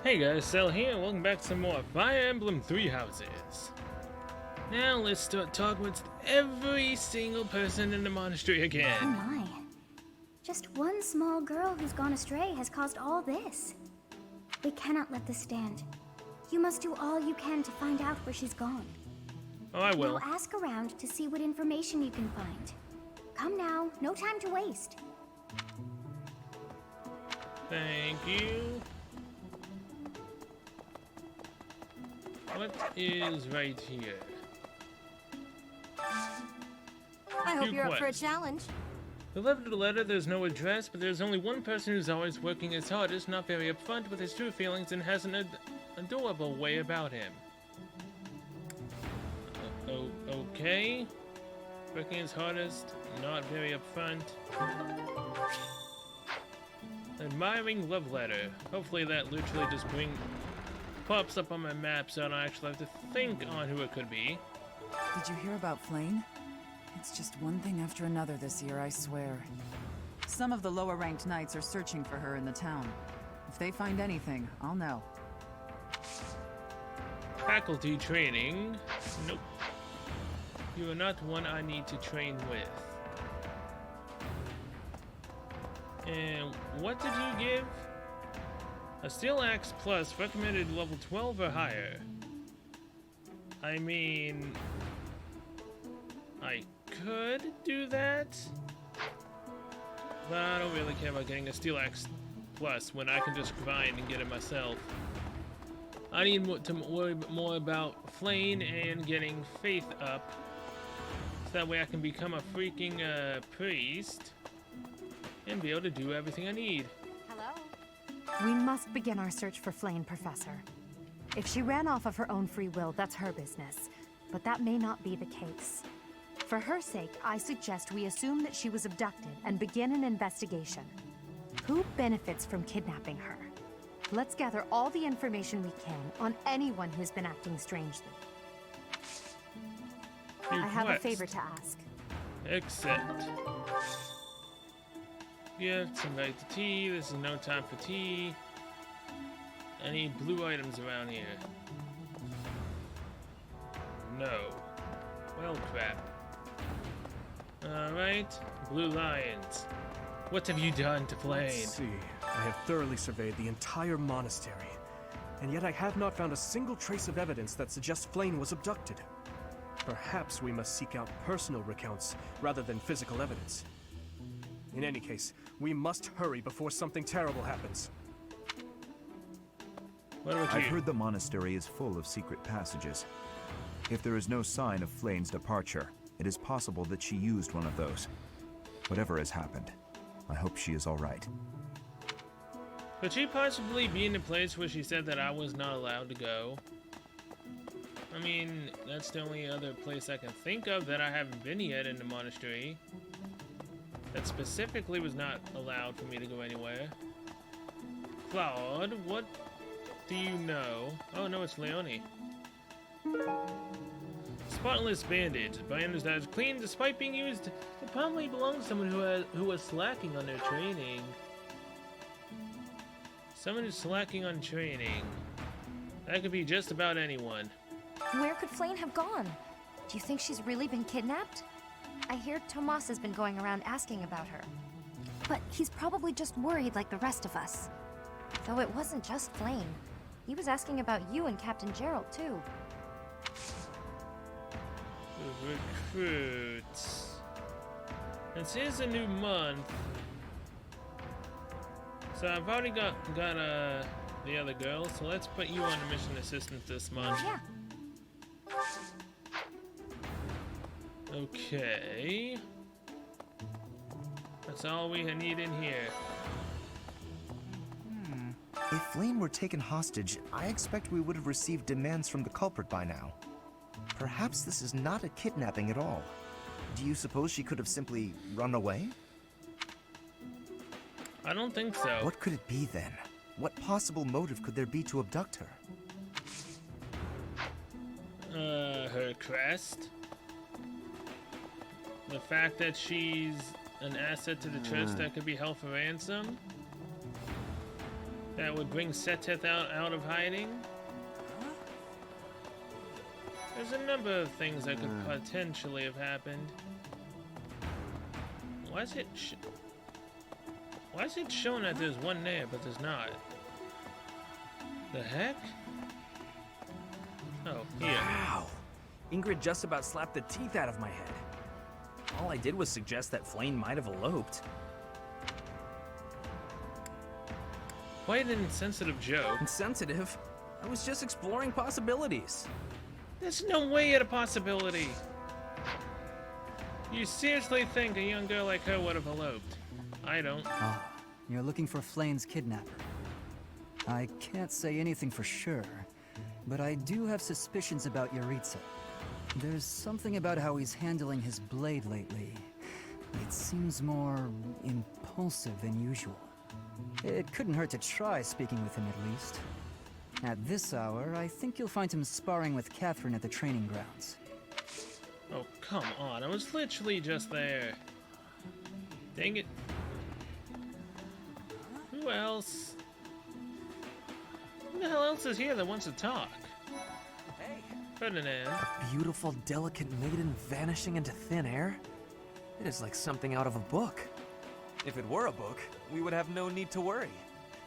Hey guys, Sel here, and welcome back to some more Fire Emblem 3 Houses. Now let's start talking with every single person in the monastery Oh again. my. Just one small girl who's gone astray has caused all this. We cannot let this stand. You must do all you can to find out where she's gone. Oh, I will. Now ask around to see what information you can find. Come now, no time to waste. Thank you. What is right here? I hope Few you're up for a quests. challenge. Delivered the letter, there's no address, but there's only one person who's always working his hardest, not very upfront with his true feelings, and has an adorable way about him. Okay. Working his hardest, not very upfront. Admiring love letter. Hopefully that literally just pops up on my map so I don't actually have to think on who it could be. Did you hear about Flane? It's just one thing after another this year, I swear. Some of the lower-ranked knights are searching for her in the town. If they find anything, I'll know. Faculty training. Nope. You are not one I need to train with. And what did you give? A Steel Axe Plus, recommended level 12 or higher. I mean, I could do that, but I don't really care about getting a Steel Axe Plus when I can just grind and get it myself. I need to worry more about Flane and getting faith up, so that way I can become a freaking priest and be able to do everything I need. Hello. We must begin our search for Flane, Professor. If she ran off of her own free will, that's her business. But that may not be the case. For her sake, I suggest we assume that she was abducted and begin an investigation. Who benefits from kidnapping her? Let's gather all the information we can on anyone who's been acting strangely. I have a favor to ask. Accept. Gifts, invite to tea. This is no time for tea. Any blue items around here? No. Well, crap. Alright. Blue lions. What have you done to Flane? Let's see. I have thoroughly surveyed the entire monastery, and yet I have not found a single trace of evidence that suggests Flane was abducted. Perhaps we must seek out personal recounts rather than physical evidence. In any case, we must hurry before something terrible happens. What about I've you? heard the monastery is full of secret passages. If there is no sign of Flane's departure, it is possible that she used one of those. Whatever has happened, I hope she is all right. Could she possibly be in the place where she said that I was not allowed to go? I mean, that's the only other place I can think of that I haven't been yet in the monastery. That specifically was not allowed for me to go anywhere. Claude, what do you know? Oh no, it's Leonie. Spotless bandage. The bandage that is clean despite being used. It probably belongs to someone who was slacking on their training. Someone who's slacking on training. That could be just about anyone. Where could Flane have gone? Do you think she's really been kidnapped? I hear Tomas has been going around asking about her. But he's probably just worried like the rest of us. Though it wasn't just Flane. He was asking about you and Captain Gerald, too. Recruits. This is a new month. So I've already got the other girl, so let's put you on a mission assistant this month. Yeah. Okay. That's all we need in here. If Flane were taken hostage, I expect we would have received demands from the culprit by now. Perhaps this is not a kidnapping at all. Do you suppose she could have simply run away? I don't think so. What could it be then? What possible motive could there be to abduct her? Her crest. The fact that she's an asset to the church that could be held for ransom. that would bring Seteth out of hiding? There's a number of things that could potentially have happened. Why is it showing that there's one there, but there's not? The heck? Oh, here. Wow! Ingrid just about slapped the teeth out of my head. All I did was suggest that Flame might have eloped. Quite an insensitive joke. Insensitive? I was just exploring possibilities. There's no way it's a possibility. You seriously think a young girl like her would have eloped? I don't. Ah, you're looking for Flame's kidnapper. I can't say anything for sure, but I do have suspicions about Yaritza. There's something about how he's handling his blade lately. It seems more impulsive than usual. It couldn't hurt to try speaking with him at least. At this hour, I think you'll find him sparring with Catherine at the training grounds. Oh, come on. I was literally just there. Dang it. Who else? Who the hell else is here that wants to talk? Hey! Ferdinand. Beautiful, delicate maiden vanishing into thin air? It is like something out of a book. If it were a book, we would have no need to worry.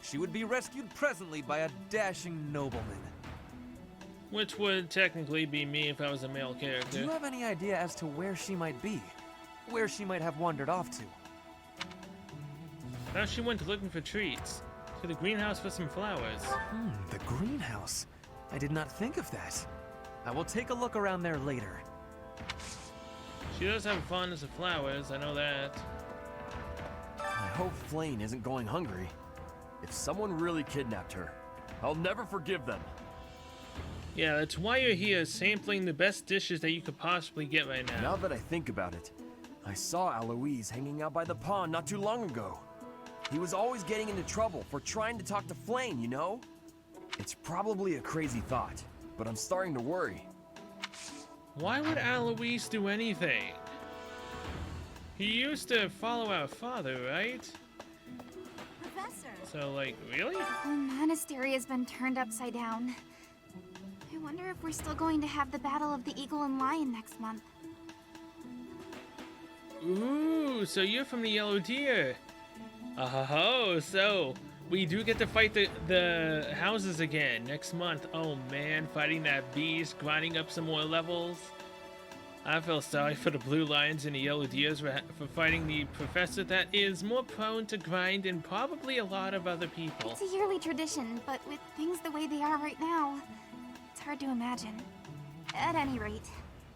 She would be rescued presently by a dashing nobleman. Which would technically be me if I was a male character. Do you have any idea as to where she might be? Where she might have wandered off to? Now she went looking for treats. To the greenhouse for some flowers. The greenhouse. I did not think of that. I will take a look around there later. She does have a fondness of flowers, I know that. I hope Flame isn't going hungry. If someone really kidnapped her, I'll never forgive them. Yeah, that's why you're here, sampling the best dishes that you could possibly get right now. Now that I think about it, I saw Aloise hanging out by the pond not too long ago. He was always getting into trouble for trying to talk to Flame, you know? It's probably a crazy thought, but I'm starting to worry. Why would Alois do anything? He used to follow our father, right? Professor! So, like, really? The whole monastery has been turned upside down. I wonder if we're still going to have the Battle of the Eagle and Lion next month. Ooh, so you're from the Yellow Deer. Oh, so we do get to fight the houses again next month. Oh man, fighting that beast, grinding up some more levels. I feel sorry for the Blue Lions and the Yellow Deers for fighting the professor that is more prone to grind than probably a lot of other people. It's a yearly tradition, but with things the way they are right now, it's hard to imagine. At any rate,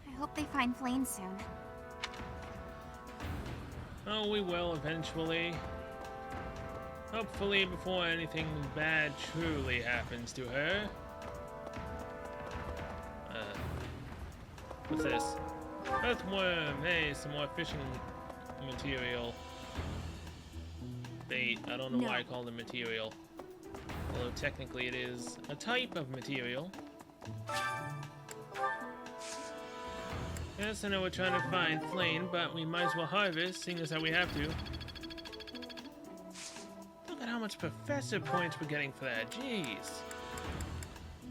I hope they find Flame soon. Oh, we will eventually. Hopefully before anything bad truly happens to her. What's this? Earthworm! Hey, some more fishing material. Bait. I don't know why I call it material. Although technically it is a type of material. Yes, I know we're trying to find Flame, but we might as well harvest, seeing as how we have to. Look at how much professor points we're getting for that. Jeez.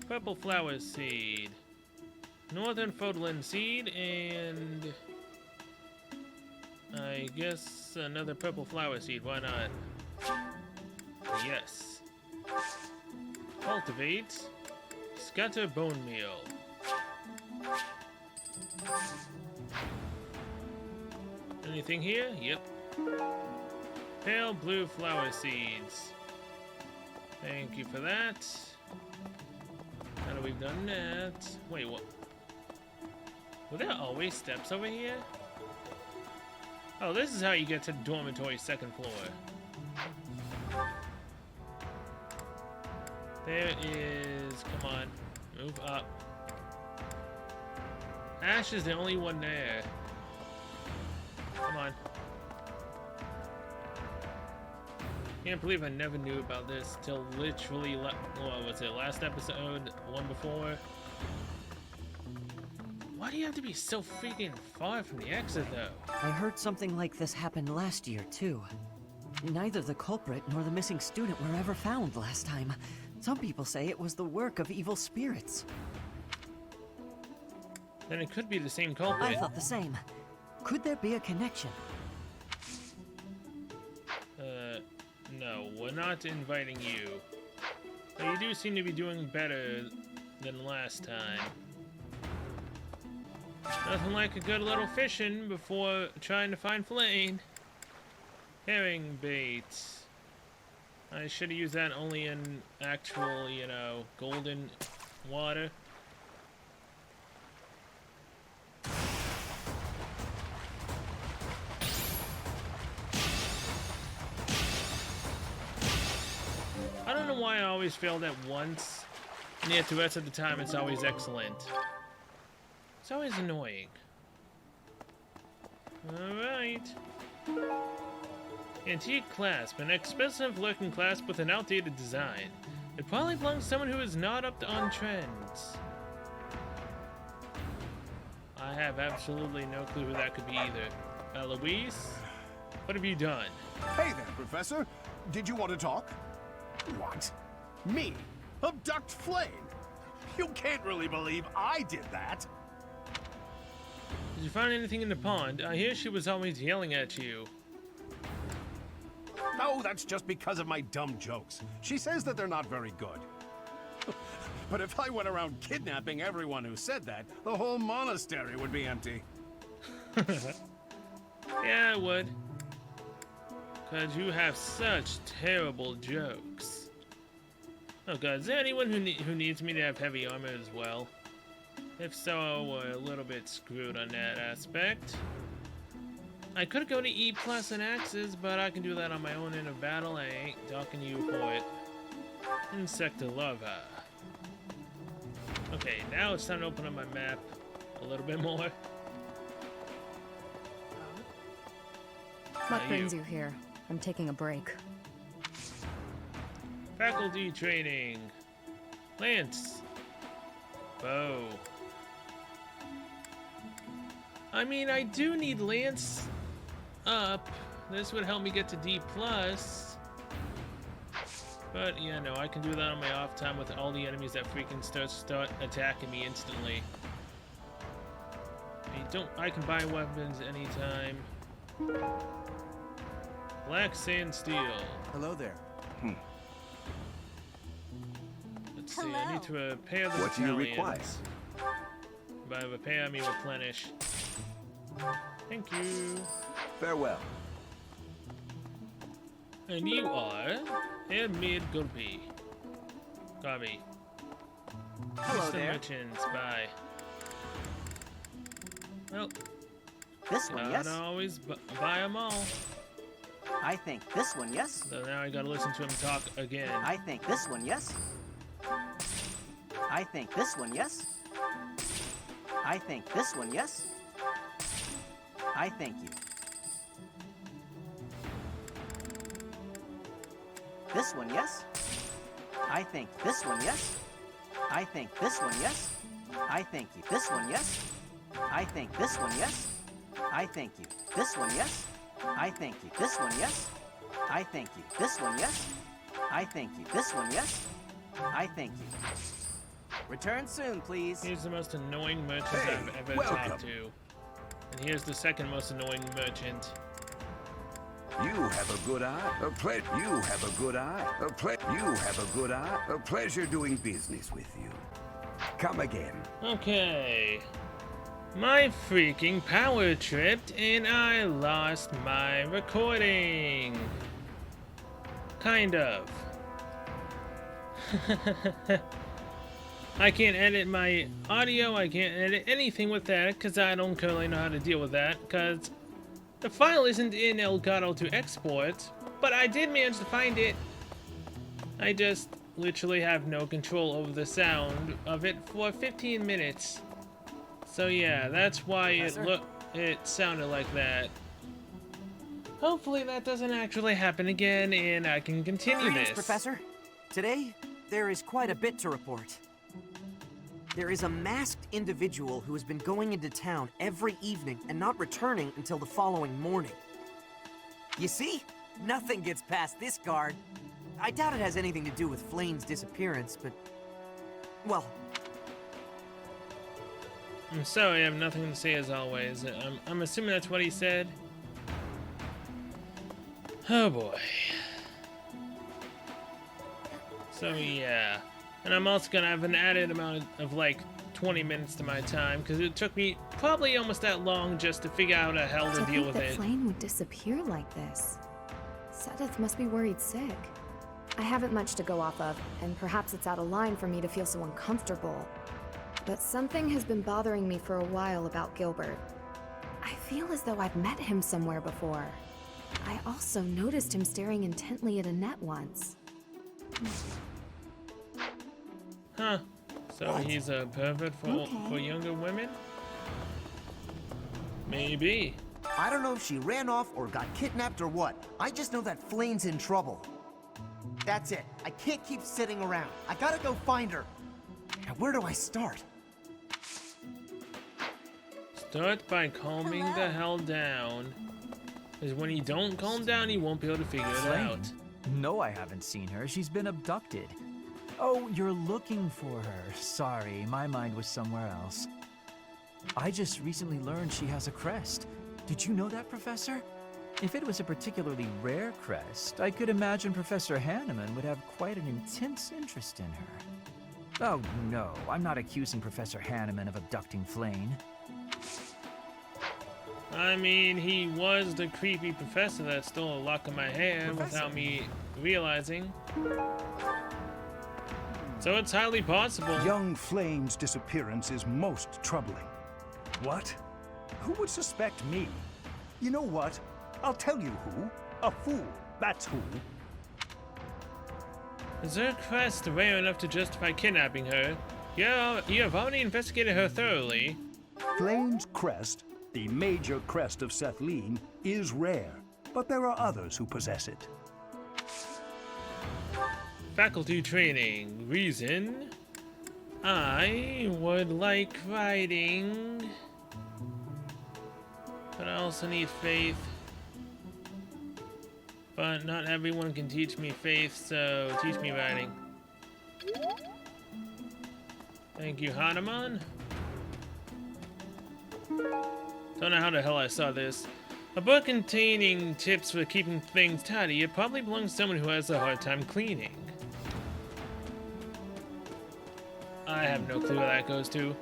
Purple flower seed. Northern Fodlin seed, and I guess another purple flower seed. Why not? Yes. Cultivate. Scatter bone meal. Anything here? Yep. Pale blue flower seeds. Thank you for that. Now that we've done that... Wait, what? Were there always steps over here? Oh, this is how you get to the dormitory second floor. There is... Come on. Move up. Ash is the only one there. Come on. Can't believe I never knew about this till literally, what was it, last episode? One before? Why do you have to be so freaking far from the exit, though? I heard something like this happen last year, too. Neither the culprit nor the missing student were ever found last time. Some people say it was the work of evil spirits. Then it could be the same culprit. I thought the same. Could there be a connection? No, we're not inviting you. But you do seem to be doing better than last time. Nothing like a good little fishing before trying to find Flame. Herring bait. I should have used that only in actual, you know, golden water. I don't know why I always failed at once, and yet the rest of the time it's always excellent. It's always annoying. Alright. Antique clasp, an expensive looking clasp with an outdated design. It probably belongs to someone who is not up on trends. I have absolutely no clue who that could be either. Eloise? What have you done? Hey there, Professor. Did you want to talk? What? Me? Abduct Flame? You can't really believe I did that. Did you find anything in the pond? I hear she was always yelling at you. No, that's just because of my dumb jokes. She says that they're not very good. But if I went around kidnapping everyone who said that, the whole monastery would be empty. Yeah, I would. Because you have such terrible jokes. Oh god, is there anyone who needs me to have heavy armor as well? If so, we're a little bit screwed on that aspect. I could go to E+ and axes, but I can do that on my own in a battle. I ain't talking to you for it. Insecta larva. Okay, now it's time to open up my map a little bit more. What brings you here? I'm taking a break. Faculty training. Lance. Bow. I mean, I do need Lance up. This would help me get to D+. But yeah, no, I can do that on my off time with all the enemies that freaking start attacking me instantly. I can buy weapons anytime. Black sand steel. Hello there. Let's see, I need to repair the What do you require? battalions. By repair, I mean replenish. Thank you. Farewell. And you are Mid Gulpy. Garby. Hello Mr. there. Merchants, bye. Well, This one, yes? gotta always buy them all. I think this one, yes? So now I gotta listen to him talk again. I think this one, yes? I think this one, yes? I think this one, yes? I thank you. This one, yes? I think this one, yes? I think this one, yes? I thank you. This one, yes? I think this one, yes? I thank you. This one, yes? I thank you. This one, yes? I thank you. This one, yes? I thank you. This one, yes? I thank you. Return soon, please. He's the most annoying merchant I've ever talked to. And here's the second most annoying merchant. You have a good eye. You have a good eye. You have a good eye. A pleasure doing business with you. Come again. Okay. My freaking power tripped and I lost my recording. Kind of. I can't edit my audio, I can't edit anything with that because I don't currently know how to deal with that because the file isn't in Elgato to export, but I did manage to find it. I just literally have no control over the sound of it for 15 minutes. So yeah, that's why it sounded like that. Hopefully that doesn't actually happen again and I can continue Greetings, this. Professor. Today, there is quite a bit to report. There is a masked individual who has been going into town every evening and not returning until the following morning. You see, Nothing gets past this guard. I doubt it has anything to do with Flane's disappearance, but... well... I'm sorry, I have nothing to say as always. I'm assuming that's what he said. Oh boy. So yeah. And I'm also gonna have an added amount of like 20 minutes to my time, because it took me probably almost that long just to figure out how to deal with that it. Flame would disappear like this. Sedith must be worried sick. I haven't much to go off of, and perhaps it's out of line for me to feel so uncomfortable. But something has been bothering me for a while about Gilbert. I feel as though I've met him somewhere before. I also noticed him staring intently at Annette once. Huh. So he's a pervert for younger women? Maybe. I don't know if she ran off or got kidnapped or what. I just know that Flane's in trouble. That's it. I can't keep sitting around. I gotta go find her. Now, where do I start? Start by calming the hell down. Because when you don't calm down, you won't be able to figure it out. No, I haven't seen her. She's been abducted. Oh, you're looking for her. Sorry, my mind was somewhere else. I just recently learned she has a crest. Did you know that, Professor? If it was a particularly rare crest, I could imagine Professor Hanneman would have quite an intense interest in her. Oh, no, I'm not accusing Professor Hanneman of abducting Flane. I mean, he was the creepy professor that stole a lock of my hair without me realizing. So it's highly possible. Young Flame's disappearance is most troubling. What? Who would suspect me? You know what? I'll tell you who. A fool. That's who. Is her crest rare enough to justify kidnapping her? Yeah, you have already investigated her thoroughly. Flame's crest, the major crest of Sethlene, is rare, but there are others who possess it. Faculty training. Reason. I would like writing. But I also need faith. But not everyone can teach me faith, so teach me writing. Thank you, Hanuman. Don't know how the hell I saw this. A book containing tips for keeping things tidy. It probably belongs to someone who has a hard time cleaning. I have no clue where that goes to.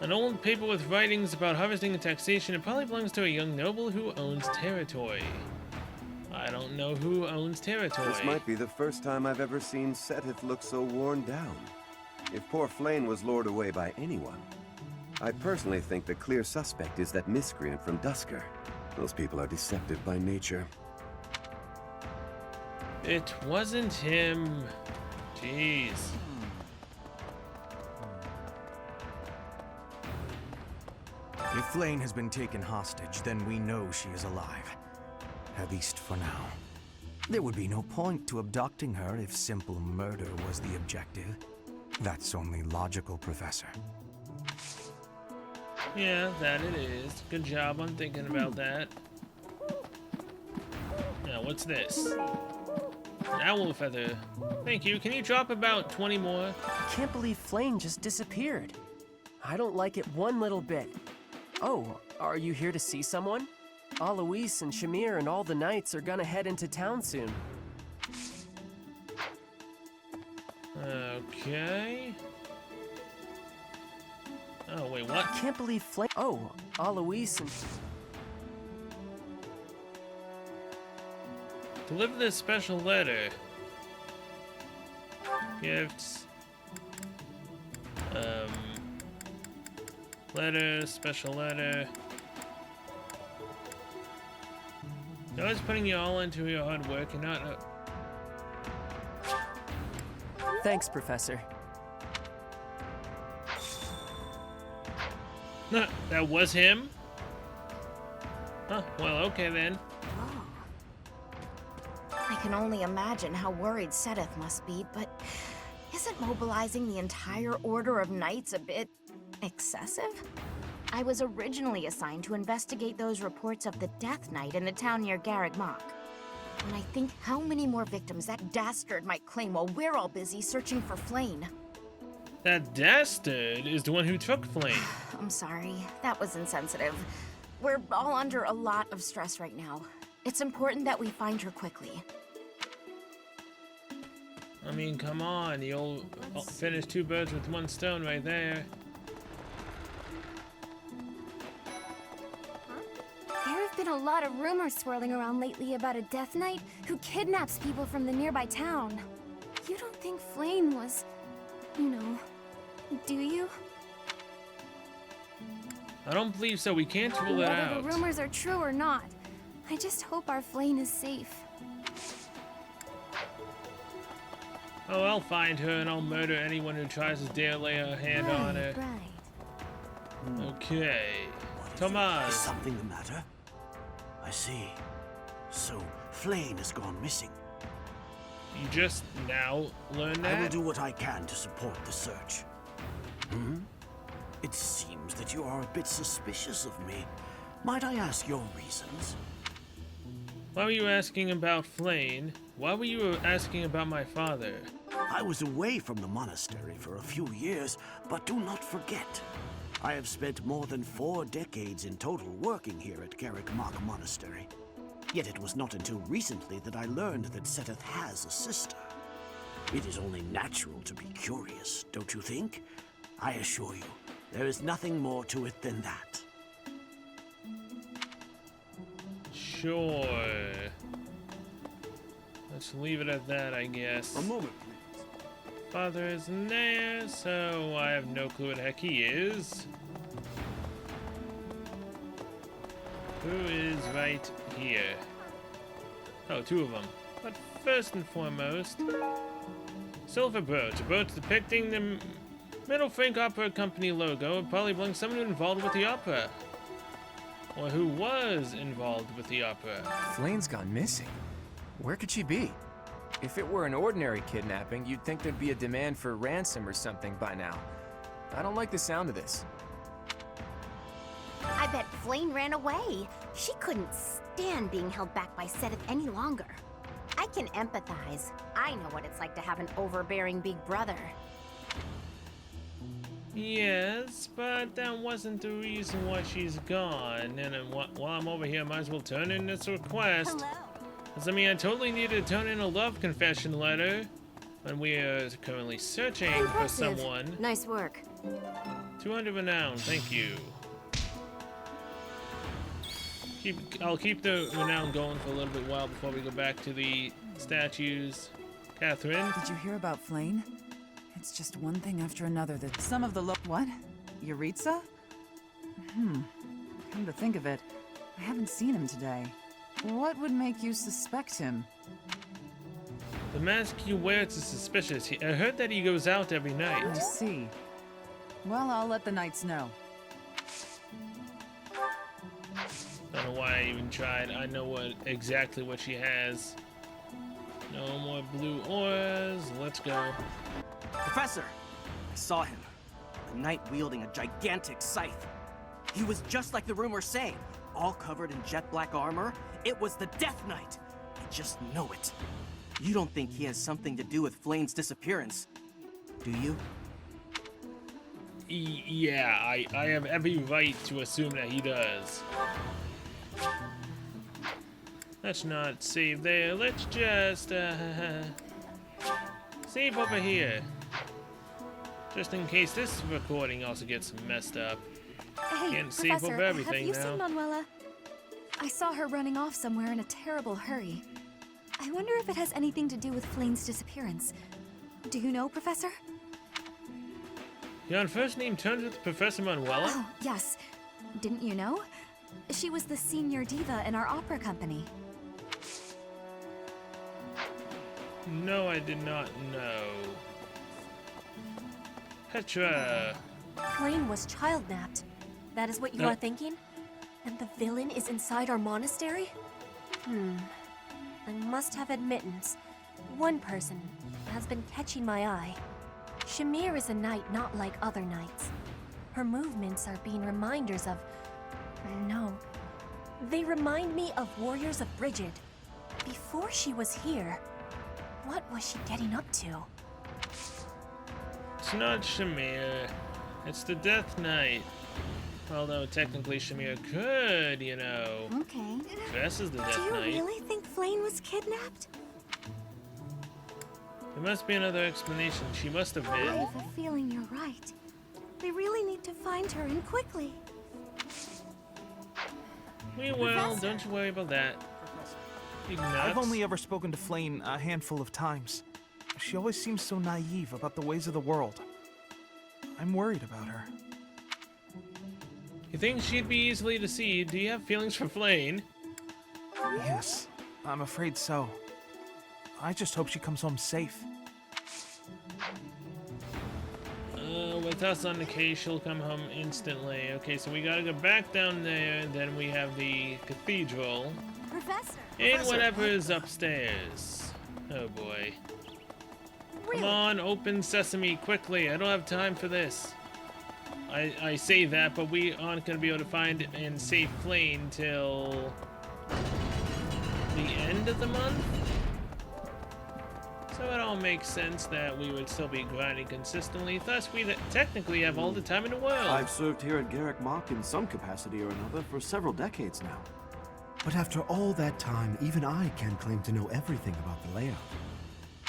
An old paper with writings about harvesting and taxation. It probably belongs to a young noble who owns territory. I don't know who owns territory. This might be the first time I've ever seen Setith look so worn down. If poor Flane was lured away by anyone, I personally think the clear suspect is that miscreant from Dusker. Those people are deceptive by nature. It wasn't him. Jeez. If Flane has been taken hostage, then we know she is alive. At least for now. There would be no point to abducting her if simple murder was the objective. That's only logical, Professor. Yeah, that it is. Good job on thinking about that. Now, what's this? An owl feather. Thank you. Can you drop about 20 more? I can't believe Flane just disappeared. I don't like it one little bit. Oh, are you here to see someone? Alois and Shamir and all the knights are gonna head into town soon. Okay. Oh, wait, what? I can't believe Flame. Oh, Alois and... Deliver this special letter. Gifts. Letter, special letter. No one's putting you all into your hard work and not... Thanks, Professor. No, that was him? Huh, well, okay then. I can only imagine how worried Sedith must be, but isn't mobilizing the entire Order of Knights a bit excessive? I was originally assigned to investigate those reports of the Death Knight in the town near Garreg Mach. When I think how many more victims that dastard might claim while we're all busy searching for Flayn. That dastard is the one who took Flame. I'm sorry, that was insensitive. We're all under a lot of stress right now. It's important that we find her quickly. I mean, come on, you'll finish two birds with one stone right there. There have been a lot of rumors swirling around lately about a Death Knight who kidnaps people from the nearby town. You don't think Flayn was, you know, do you? I don't believe so. We can't rule it out. Whether the rumors are true or not, I just hope our Flayn is safe. Oh, I'll find her and I'll murder anyone who tries to dare lay a hand on her. Right. Okay. Is Tomas. something the matter? I see. So, Flayn has gone missing. You just now learned I will that? do what I can to support the search. It seems that you are a bit suspicious of me. Might I ask your reasons? Why were you asking about Flayn? Why were you asking about my father? I was away from the monastery for a few years, but do not forget, I have spent more than 4 decades in total working here at Garrick Mach Monastery. Yet it was not until recently that I learned that Seteth has a sister. It is only natural to be curious, don't you think? I assure you, there is nothing more to it than that. Sure. Let's leave it at that, I guess. A moment, please. Father isn't there, so I have no clue what the heck he is. Who is right here? Oh, 2 of them. But first and foremost, silver brooch. A brooch depicting the Middle Frank Opera Company logo. It probably belongs to someone involved with the opera. Or who was involved with the opera. Flayn's gone missing. Where could she be? If it were an ordinary kidnapping, you'd think there'd be a demand for ransom or something by now. I don't like the sound of this. I bet Flayn ran away. She couldn't stand being held back by Seteth any longer. I can empathize. I know what it's like to have an overbearing big brother. Yes, but that wasn't the reason why she's gone. And while I'm over here, I might as well turn in this request. Hello. Does I mean I totally need to turn in a love confession letter when we are currently searching for someone. Nice work. 200 renown, thank you. I'll keep the renown going for a little bit while before we go back to the statues. Catherine? Did you hear about Flayn? It's just one thing after another that some of the what? Yuritsa? Come to think of it, I haven't seen him today. What would make you suspect him? The mask he wears is suspicious. I heard that he goes out every night. I see. Well, I'll let the knights know. Don't know why I even tried. I know exactly what she has. No more blue auras. Let's go. Professor! I saw him. A knight wielding a gigantic scythe. He was just like the rumors say, all covered in jet black armor. It was the Death Knight. I just know it. You don't think he has something to do with Flayn's disappearance, do you? Yeah, I have every right to assume that he does. Let's not save there. Let's just save over here. Just in case this recording also gets messed up. Hey, Can't save Professor, over everything have you now. seen Manuela? I saw her running off somewhere in a terrible hurry. I wonder if it has anything to do with Flayn's disappearance. Do you know, Professor? You're on first name terms with Professor Manuela? Oh, yes. Didn't you know? She was the senior diva in our opera company. No, I did not know. Petra. Flayn was child-napped. That is what you are thinking? And the villain is inside our monastery? I must have admittance. One person has been catching my eye. Shamir is a knight not like other knights. Her movements are being reminders of... No. They remind me of warriors of Brigid. Before she was here, what was she getting up to? It's not Shamir. It's the Death Knight. Although technically Shamir could, you know. Okay. Dress as the Death Do you Knight. really think Flame was kidnapped? There must be another explanation. She must have I been. have a feeling you're right. We really need to find her, and quickly. We will. Don't you worry about that. You nuts. I've only ever spoken to Flame a handful of times. She always seems so naive about the ways of the world. I'm worried about her. You think she'd be easily deceived? Do you have feelings for Flame? Yes, I'm afraid so. I just hope she comes home safe. With us on the case, she'll come home instantly. Okay, so we gotta go back down there, and then we have the cathedral. Professor! And whatever is upstairs. Oh boy. Come on, open sesame quickly. I don't have time for this. I say that, but we aren't gonna be able to find and save Flame till the end of the month. So it all makes sense that we would still be grinding consistently. Thus, we technically have all the time in the world. I've served here at Garrick Mach in some capacity or another for several decades now. But after all that time, even I can't claim to know everything about the layout.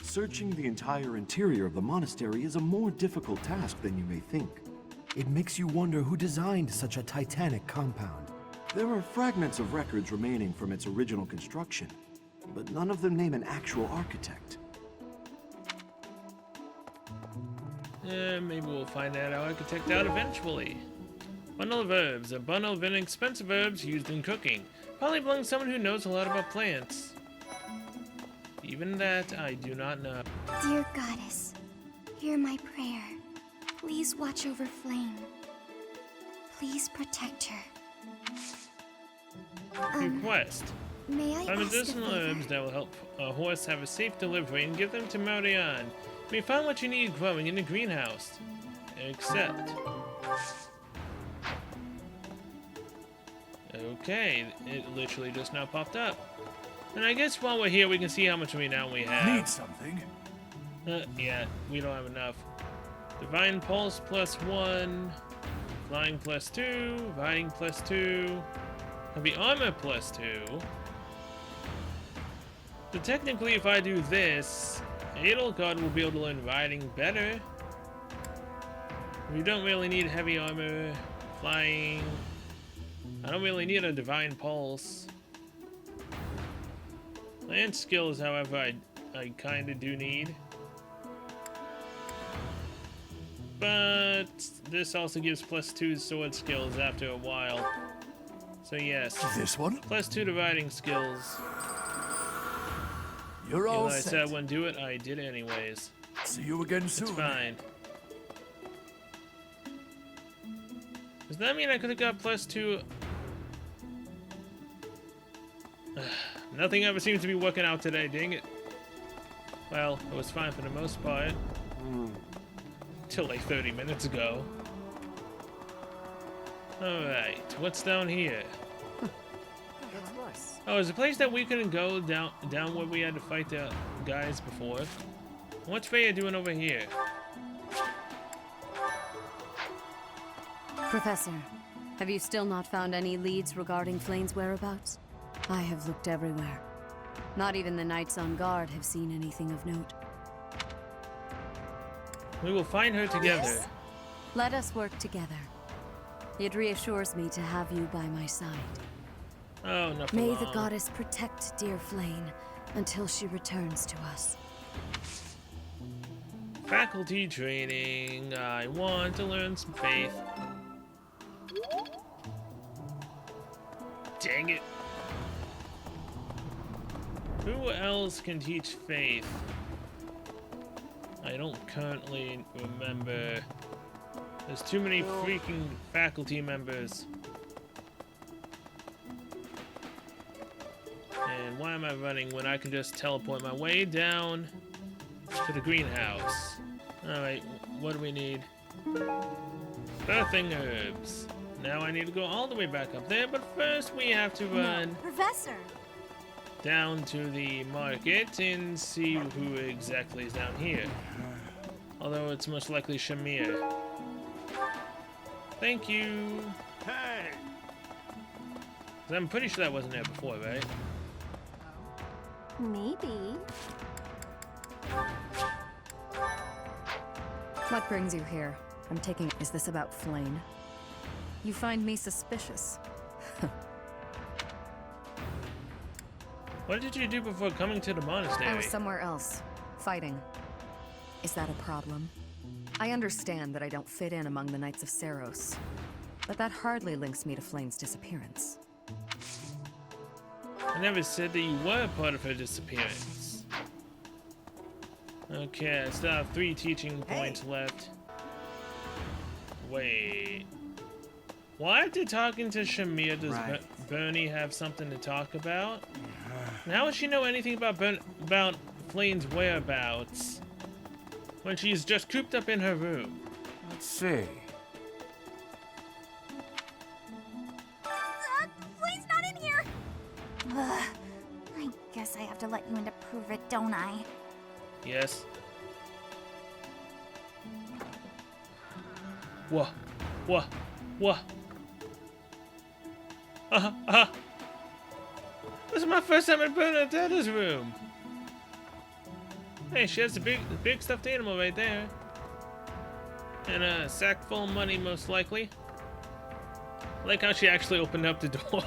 Searching the entire interior of the monastery is a more difficult task than you may think. It makes you wonder who designed such a titanic compound. There are fragments of records remaining from its original construction, but none of them name an actual architect. Maybe we'll find that architect out eventually. Bundle of herbs. A bundle of inexpensive herbs used in cooking. Probably belongs to someone who knows a lot about plants. Even that, I do not know. Dear Goddess, hear my prayer. Please watch over Flame. Please protect her. Request. May I Find ask medicinal a favor? herbs that will help a horse have a safe delivery and give them to Marianne. You may find what you need growing in the greenhouse. Accept. Okay, it literally just now popped up. And I guess while we're here, we can see how much renown we have. Need something? Yeah, we don't have enough. Divine Pulse +1, Flying +2, Riding +2, Heavy Armor +2. So technically, if I do this, Edelgard will be able to learn Riding better. We don't really need Heavy Armor, Flying. I don't really need a Divine Pulse. Lance skills, however, I kinda do need. But this also gives +2 sword skills after a while. So yes. This one? +2 to riding skills. You're all Even though I said I set. wouldn't do it, I did anyways. See you again soon. It's fine. Does that mean I could have got +2? Nothing ever seems to be working out today, dang it. Well, it was fine for the most part. Till like 30 minutes ago. Alright, what's down here? That's nice. Oh, is a place that we couldn't go down where we had to fight the guys before? What's Freya doing over here? Professor, have you still not found any leads regarding Flame's whereabouts? I have looked everywhere. Not even the knights on guard have seen anything of note. We will find her together. Yes. Let us work together. It reassures me to have you by my side. Oh, no. May the goddess protect dear Flame until she returns to us. Faculty training. I want to learn some faith. Dang it. Who else can teach faith? I don't currently remember. There's too many freaking faculty members. And why am I running when I can just teleport my way down to the greenhouse? Alright, what do we need? Birthing herbs. Now I need to go all the way back up there, but first we have to run. Professor! down to the market and see who exactly is down here. Although it's most likely Shamir. Thank you. Hey! 'Cause I'm pretty sure that wasn't there before, right? Maybe. What brings you here? I'm taking... Is this about Flayn? You find me suspicious. What did you do before coming to the monastery? I was somewhere else, fighting. Is that a problem? I understand that I don't fit in among the Knights of Seiros, but that hardly links me to Flayn's disappearance. I never said that you were part of her disappearance. Okay, I still have 3 teaching points left. Wait. Why after talking to Shamir does Bernie have something to talk about? And how would she know anything about Flayn's whereabouts when she's just cooped up in her room? Let's see. Flayn's not in here! Ugh. I guess I have to let you in to prove it, don't I? Yes. Whoa. Whoa. Whoa. This is my first time in Bernadetta's room. Hey, she has a big stuffed animal right there. And a sack full of money, most likely. I like how she actually opened up the door.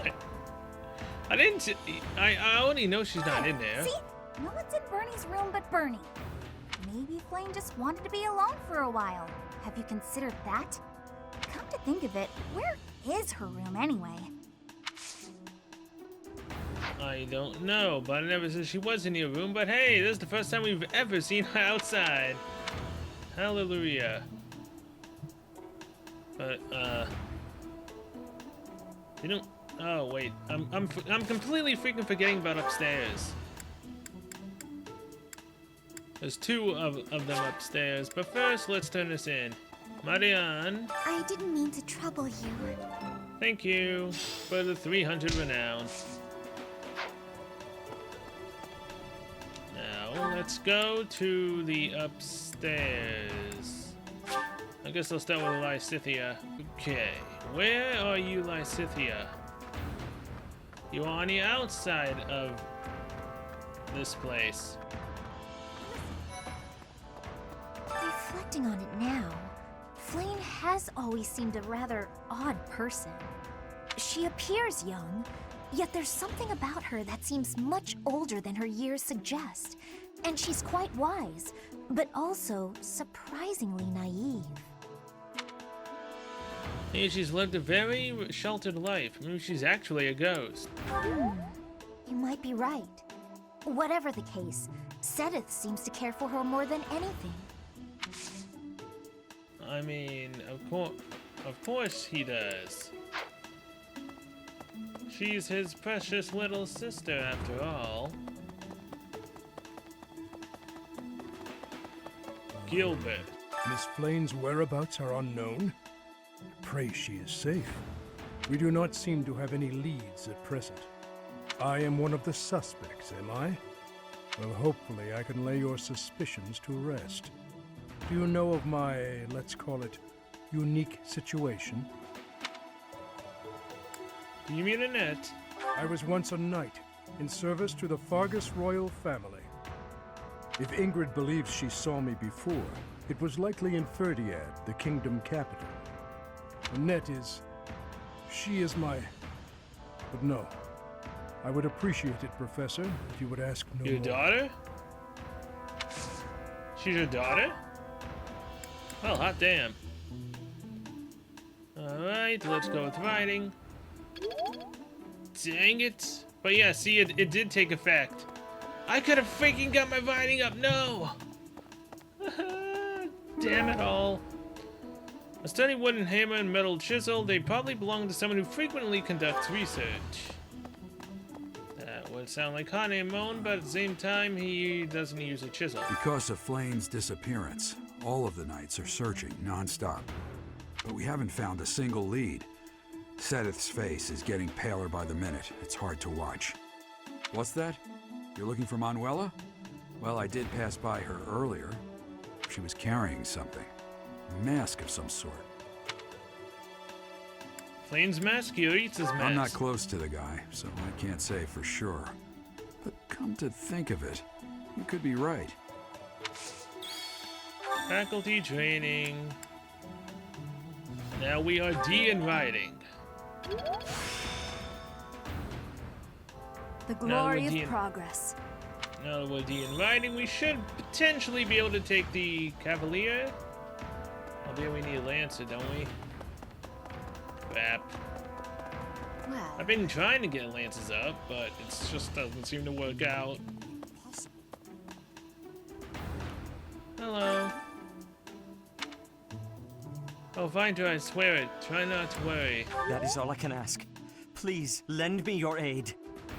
I only know she's not in there. See? No one's in Bernie's room but Bernie. Maybe Flayn just wanted to be alone for a while. Have you considered that? Come to think of it, where is her room anyway? I don't know, but I never said she was in your room. But hey, this is the first time we've ever seen her outside. Hallelujah. But you don't. Oh wait, I'm completely freaking forgetting about upstairs. There's 2 of them upstairs, but first let's turn this in. Marianne. I didn't mean to trouble you. Thank you for the 300 renown. Now let's go to the upstairs. I guess I'll start with Lysithia. Okay, where are you, Lysithia? You are on the outside of this place. Reflecting on it now, Flayn has always seemed a rather odd person. She appears young, yet there's something about her that seems much older than her years suggest. And she's quite wise, but also surprisingly naive. Maybe she's lived a very sheltered life. Maybe she's actually a ghost. You might be right. Whatever the case, Sedith seems to care for her more than anything. I mean, of course he does. She's his precious little sister, after all. Gilbert. Miss Flayn's whereabouts are unknown. Pray she is safe. We do not seem to have any leads at present. I am one of the suspects, am I? Well, hopefully I can lay your suspicions to rest. Do you know of my, let's call it, unique situation? Do you mean Annette? I was once a knight, in service to the Fargus royal family. If Ingrid believes she saw me before, it was likely in Ferdiad, the kingdom capital. Annette is... she is my... but no. I would appreciate it, Professor, if you would ask no more. Your daughter? She's your daughter? Well, hot damn. Alright, let's go with riding. Dang it. But yeah, see, it did take effect. I could have freaking got my riding up. No! Damn it all. A sturdy wooden hammer and metal chisel, they probably belong to someone who frequently conducts research. That would sound like Hanemon, but at the same time, he doesn't use a chisel. Because of Flayn's disappearance, all of the knights are searching non-stop. But we haven't found a single lead. Sedith's face is getting paler by the minute. It's hard to watch. What's that? You're looking for Manuela? Well, I did pass by her earlier. She was carrying something. A mask of some sort. Flame's mask, Yuritsa's mask. I'm not close to the guy, so I can't say for sure. But come to think of it, you could be right. Faculty training. Now we are de-inviting. The glory of progress. Now that we're de-inviting, we should potentially be able to take the Cavalier. Albeit we need a Lancer, don't we? Crap. Well, I've been trying to get Lances up, but it just doesn't seem to work out. Hello. Oh, fine, I swear it. Try not to worry. That is all I can ask. Please, lend me your aid.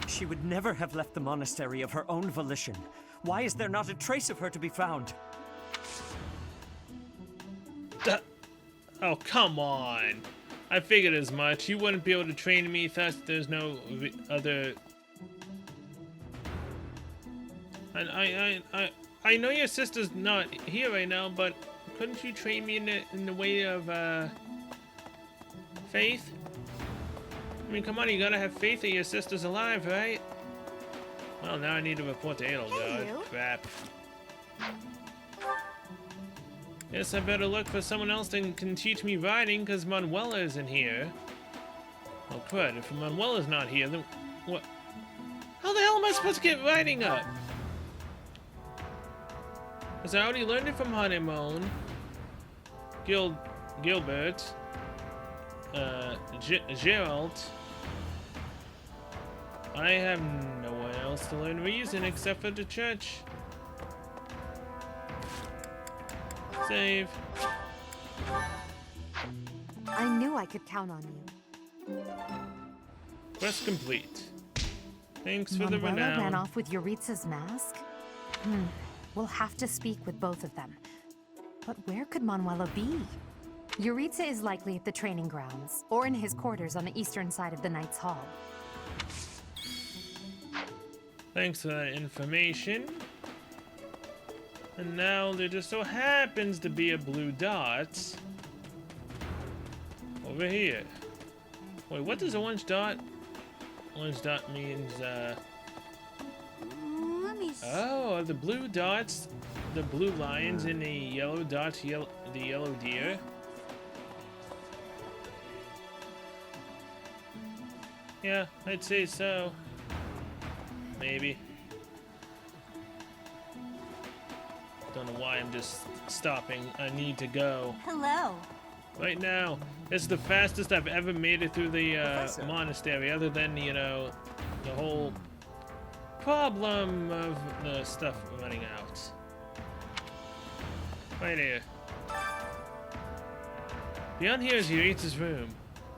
She would never have left the monastery of her own volition. Why is there not a trace of her to be found? Oh, come on. I figured as much. You wouldn't be able to train me, thus there's no other... I know your sister's not here right now, but couldn't you train me in the way of, faith? I mean, come on, you gotta have faith that your sister's alive, right? Well, now I need to report to Edelgard. Crap. Guess I better look for someone else that can teach me riding, because Manuela isn't here. Oh, crud. If Manuela's not here, then what? How the hell am I supposed to get riding up? Because I already learned it from Honeymoon, Gilbert, Gerald. I have nowhere else to learn reason except for the church. Save. I knew I could count on you. Quest complete. Thanks for the Manuela renown. ran off with Yuritsa's mask? We'll have to speak with both of them. But where could Manuela be? Yuritsa is likely at the training grounds, or in his quarters on the eastern side of the Knight's Hall. Thanks for that information. And now there just so happens to be a blue dot over here. Wait, what does orange dot? Orange dot means, Let me see. oh, the blue dots, the blue lions, and the yellow dots, the yellow deer. Yeah, I'd say so. Maybe. Don't know why I'm just stopping. I need to go. Hello. Right now. This is the fastest I've ever made it through the monastery, other than, you know, the whole problem of the stuff running out. Right here. Beyond here is Yuritsa's room.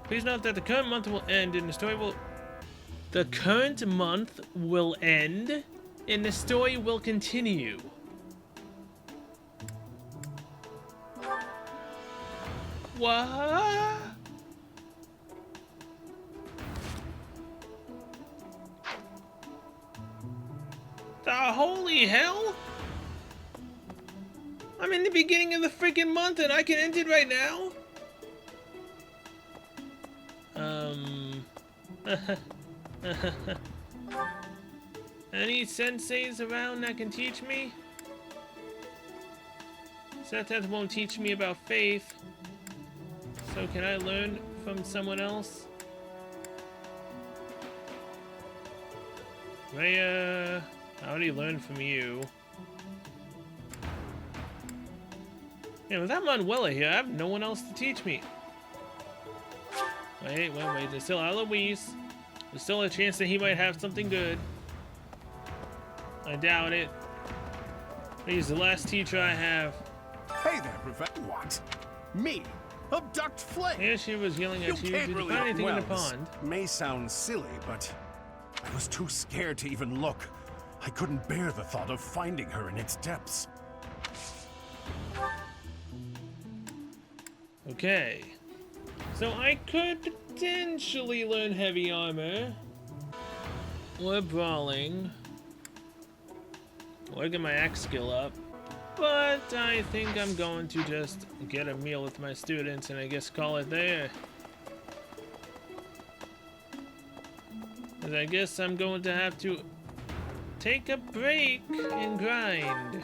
Please note that the current month will end and the story will... The current month will end and the story will continue. What? The holy hell? I'm in the beginning of the freaking month and I can end it right now? Any senseis around that can teach me? That won't teach me about faith. So can I learn from someone else? I already learned from you. Yeah, without Manuela here, I have no one else to teach me. Wait, there's still Alois. There's still a chance that he might have something good. I doubt it. He's the last teacher I have. Hey there, Professor. What? Me? Abduct Flame? Yeah, she was yelling at you. Did you find anything in the pond? This may sound silly, but I was too scared to even look. I couldn't bear the thought of finding her in its depths. Okay. So I could potentially learn heavy armor. we're brawling. We're getting my axe skill up. But I think I'm going to just get a meal with my students and I guess call it there. 'Cause I guess I'm going to have to take a break and grind.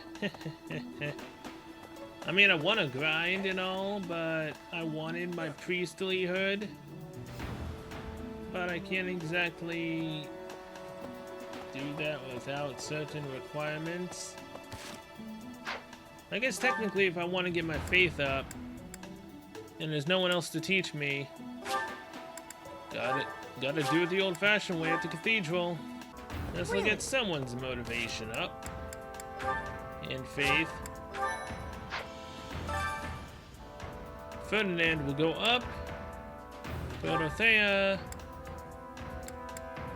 I mean, I want to grind and all, but I wanted my priestlyhood. But I can't exactly do that without certain requirements. I guess technically if I want to get my faith up, and there's no one else to teach me, gotta do it the old-fashioned way at the cathedral. This will get someone's motivation up. And faith. Ferdinand will go up. Dorothea.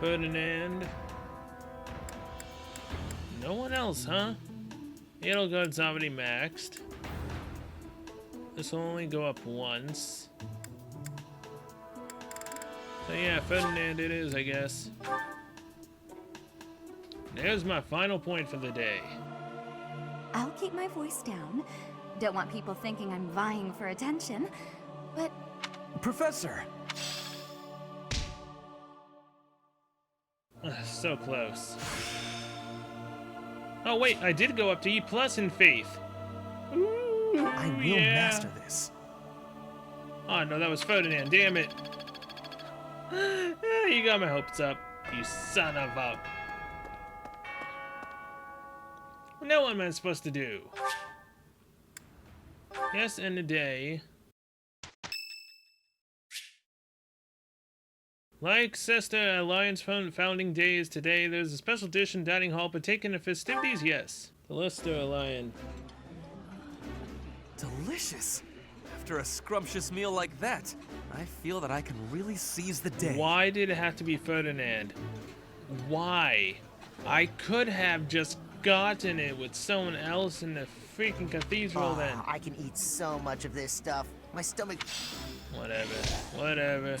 Ferdinand. No one else, huh? Edelgard's already maxed. This will only go up once. So yeah, Ferdinand it is, I guess. There's my final point for the day. I'll keep my voice down. Don't want people thinking I'm vying for attention, but... Professor! So close. Oh wait, I did go up to E+ in faith. Ooh, I will master this. Oh no, that was Ferdinand, damn it. You got my hopes up, you son of a... Now what am I supposed to do? Yes, and a day. Like Sister Alliance founding days today, there's a special edition dining hall partaking in festivities, yes. The Leicester Alliance. Delicious! After a scrumptious meal like that, I feel that I can really seize the day. Why did it have to be Ferdinand? Why? I could have just gotten it with someone else in the freaking cathedral then. I can eat so much of this stuff. My stomach... Whatever.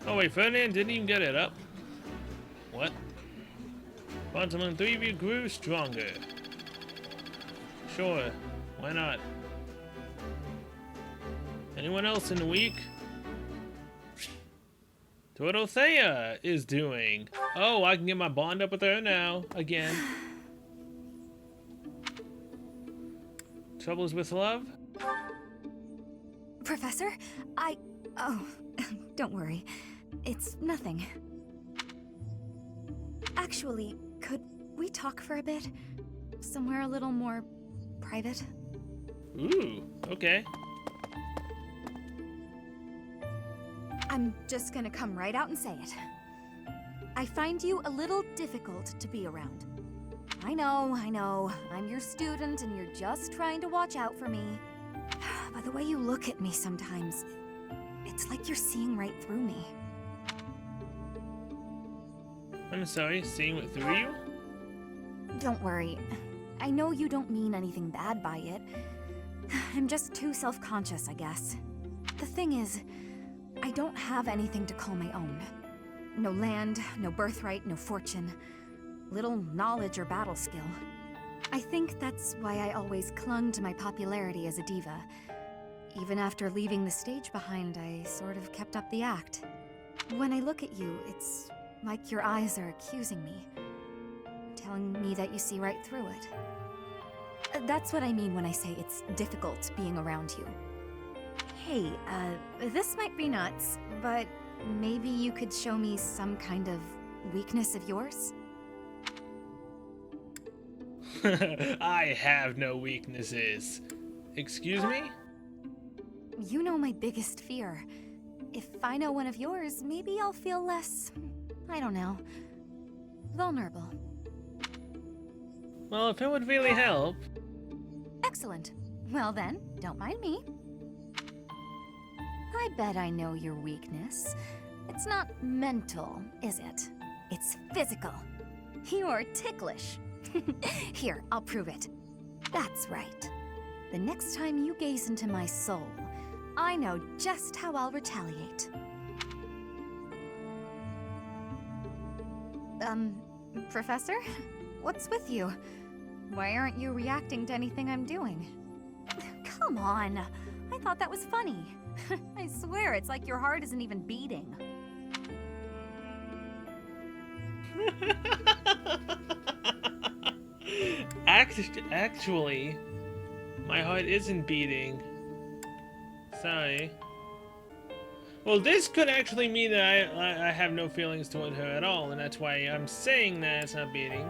Oh wait, Ferdinand didn't even get it up. What? Quantum and 3 of you grew stronger. Sure, why not? Anyone else in the week? Dorothea is doing. Oh, I can get my bond up with her now, again. Troubles with love? Professor, Oh, don't worry. It's nothing. Actually, could we talk for a bit? Somewhere a little more private? Ooh, okay. I'm just gonna come right out and say it. I find you a little difficult to be around. I know. I'm your student and you're just trying to watch out for me. But the way you look at me sometimes, it's like you're seeing right through me. I'm sorry, seeing what through you? Don't worry. I know you don't mean anything bad by it. I'm just too self-conscious, I guess. The thing is, I don't have anything to call my own. No land, no birthright, no fortune. Little knowledge or battle skill. I think that's why I always clung to my popularity as a diva. Even after leaving the stage behind, I sort of kept up the act. When I look at you, it's like your eyes are accusing me. Telling me that you see right through it. That's what I mean when I say it's difficult being around you. Hey, this might be nuts, but maybe you could show me some kind of weakness of yours? I have no weaknesses. Excuse me? You know my biggest fear. If I know one of yours, maybe I'll feel less, I don't know, vulnerable. Well, if it would really help. Excellent. Well then, don't mind me. I bet I know your weakness. It's not mental, is it? It's physical. You're ticklish. Here, I'll prove it. That's right. The next time you gaze into my soul, I know just how I'll retaliate. Professor? What's with you? Why aren't you reacting to anything I'm doing? Come on. I thought that was funny. I swear, it's like your heart isn't even beating. Actually, my heart isn't beating. Sorry. Well, this could actually mean that I have no feelings toward her at all, and that's why I'm saying that it's not beating.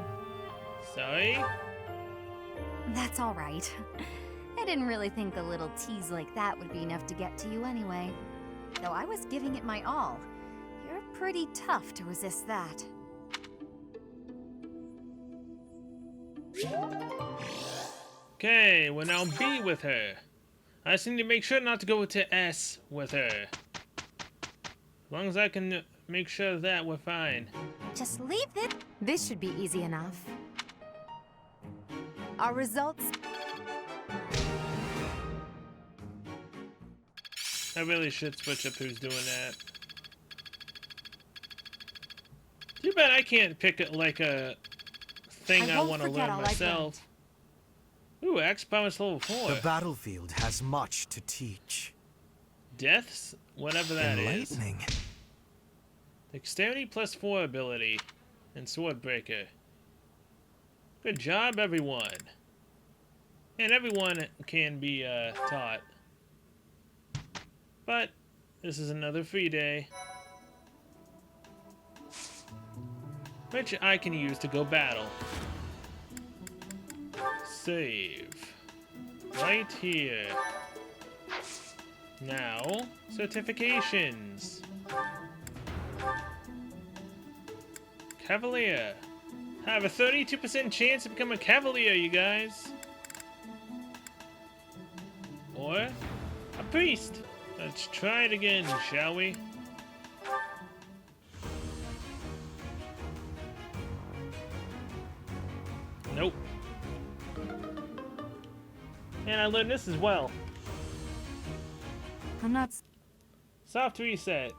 Sorry? That's all right. I didn't really think a little tease like that would be enough to get to you anyway. Though I was giving it my all. You're pretty tough to resist that. Okay, we're now B with her. I just need to make sure not to go to S with her. As long as I can make sure of that, we're fine. Just leave it. This should be easy enough. Our results... I really should switch up who's doing that. Too bad I can't pick it like a thing I want to learn myself. Ooh, X Promise level 4. The battlefield has much to teach. Deaths? Whatever that is. Enlightening. Dexterity plus 4 ability. And Swordbreaker. Good job, everyone. And everyone can be taught. But this is another free day. Which I can use to go battle. Save. Right here. Now, certifications. Cavalier. Have a 32% chance to become a Cavalier, you guys. Or a Priest. Let's try it again, shall we? Nope. And I learned this as well. I'm not... Soft reset.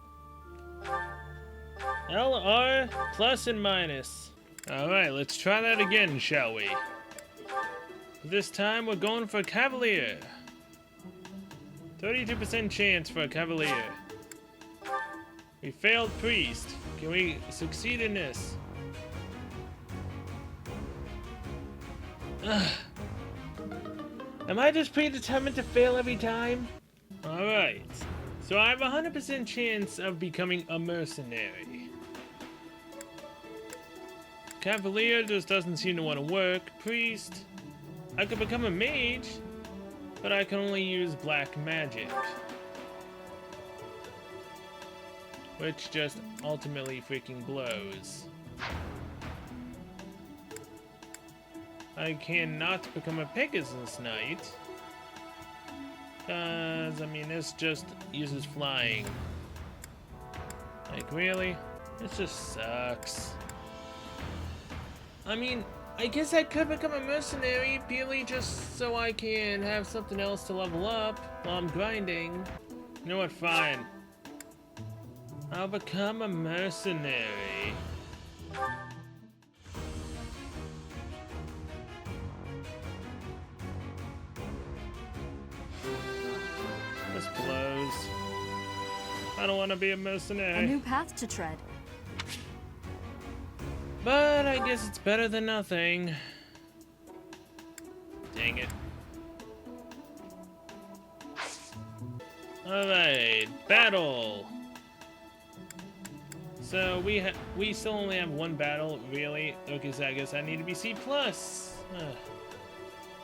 LR plus and minus. Alright, let's try that again, shall we? This time we're going for Cavalier. 32% chance for a Cavalier. We failed Priest. Can we succeed in this? Ugh. Am I just predetermined to fail every time? Alright. So I have a 100% chance of becoming a mercenary. Cavalier just doesn't seem to want to work. Priest. I could become a mage, but I can only use black magic. Which just ultimately freaking blows. I cannot become a Pegasus Knight. Cause, I mean, this just uses flying. Like, really? This just sucks. I mean, I guess I could become a mercenary purely just so I can have something else to level up while I'm grinding. You know what? Fine. I'll become a mercenary. This blows. I don't want to be a mercenary. A new path to tread. But I guess it's better than nothing. Dang it. Alright, battle! So we still only have one battle, really? Okay, so I guess I need to be C+. Oh,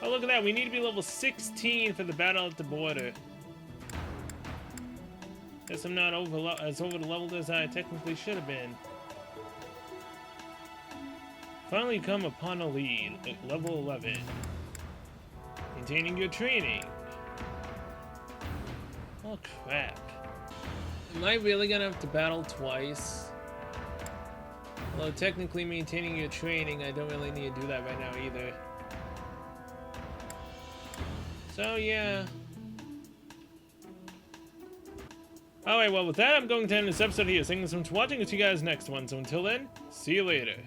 look at that, we need to be level 16 for the battle at the border. Guess I'm not as over-leveled as I technically should have been. Finally come upon a lead at level 11. Maintaining your training. Oh crap. Am I really gonna have to battle twice? Although technically maintaining your training, I don't really need to do that right now either. So yeah. Alright, well with that, I'm going to end this episode here. Thanks so much for watching. I'll see you guys next one. So until then, see you later.